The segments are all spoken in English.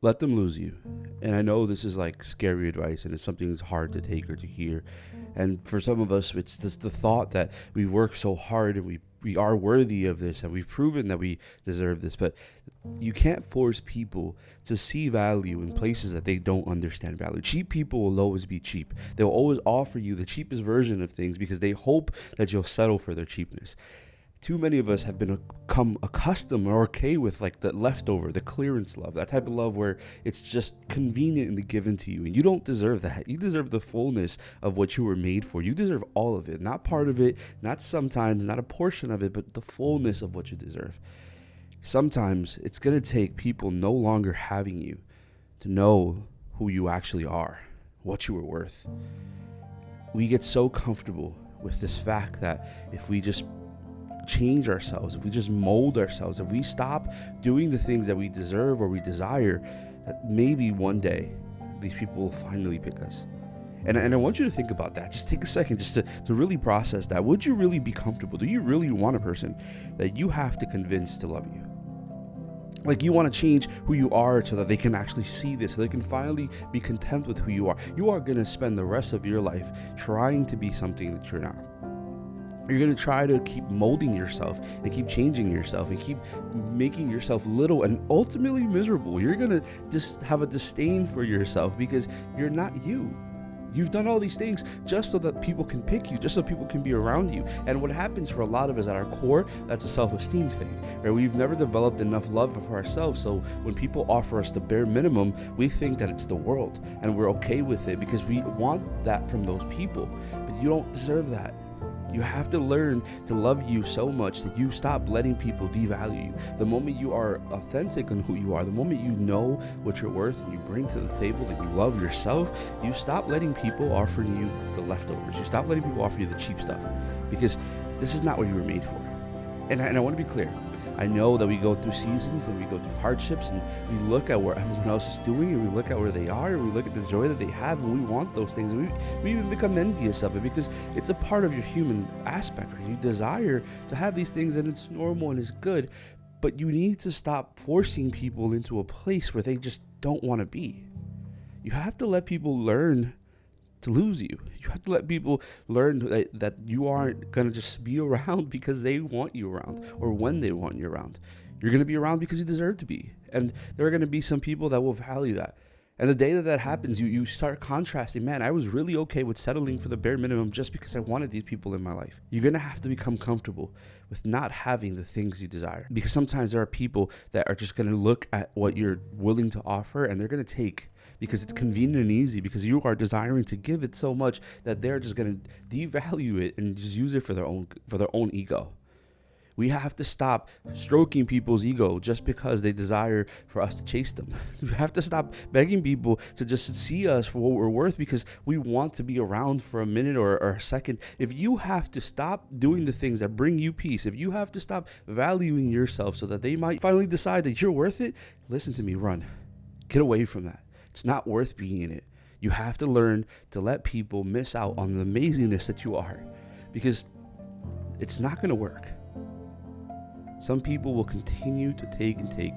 Let them lose you. And I know this is like scary advice and it's something that's hard to take or to hear. And for some of us, it's just the thought that we work so hard and we are worthy of this and we've proven that we deserve this. But you can't force people to see value in places that they don't understand value. Cheap people will always be cheap. They'll always offer you the cheapest version of things because they hope that you'll settle for their cheapness. Too many of us have become accustomed or okay with like the leftover, the clearance love, that type of love where it's just conveniently given to you. And you don't deserve that. You deserve the fullness of what you were made for. You deserve all of it, not part of it, not sometimes, not a portion of it, but the fullness of what you deserve. Sometimes it's going to take people no longer having you to know who you actually are, what you were worth. We get so comfortable with this fact that if we just change ourselves, if we just mold ourselves, if we stop doing the things that we deserve or we desire, that maybe one day these people will finally pick us. And I want you to think about that. Just take a second just to really process that. Would you really be comfortable? Do you really want a person that you have to convince to love you? Like you want to change who you are so that they can actually see this, so they can finally be content with who you are. You are going to spend the rest of your life trying to be something that you're not. You're going to try to keep molding yourself and keep changing yourself and keep making yourself little and ultimately miserable. You're going to just have a disdain for yourself because you're not you. You've done all these things just so that people can pick you, just so people can be around you. And what happens for a lot of us at our core, that's a self-esteem thing, right? We've never developed enough love for ourselves. So when people offer us the bare minimum, we think that it's the world and we're okay with it because we want that from those people. But you don't deserve that. You have to learn to love you so much that you stop letting people devalue you. The moment you are authentic on who you are, the moment you know what you're worth and you bring to the table and you love yourself, you stop letting people offer you the leftovers. You stop letting people offer you the cheap stuff because this is not what you were made for. And I want to be clear. I know that we go through seasons and we go through hardships and we look at what everyone else is doing and we look at where they are and we look at the joy that they have and we want those things. And we even become envious of it because it's a part of your human aspect, right? You desire to have these things and it's normal and it's good, but you need to stop forcing people into a place where they just don't want to be. You have to let people learn to lose you. You have to let people learn that you aren't going to just be around because they want you around or when they want you around. You're going to be around because you deserve to be. And there are going to be some people that will value that. And the day that happens, you start contrasting, man, I was really okay with settling for the bare minimum just because I wanted these people in my life. You're going to have to become comfortable with not having the things you desire. Because sometimes there are people that are just going to look at what you're willing to offer and they're going to take because it's convenient and easy, because you are desiring to give it so much that they're just going to devalue it and just use it for their own ego. We have to stop stroking people's ego just because they desire for us to chase them. We have to stop begging people to just see us for what we're worth because we want to be around for a minute or a second. If you have to stop doing the things that bring you peace, if you have to stop valuing yourself so that they might finally decide that you're worth it, listen to me, run. Get away from that. It's not worth being in it. You have to learn to let people miss out on the amazingness that you are because it's not going to work. Some people will continue to take and take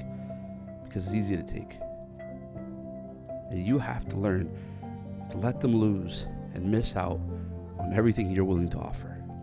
because it's easy to take. And you have to learn to let them lose and miss out on everything you're willing to offer.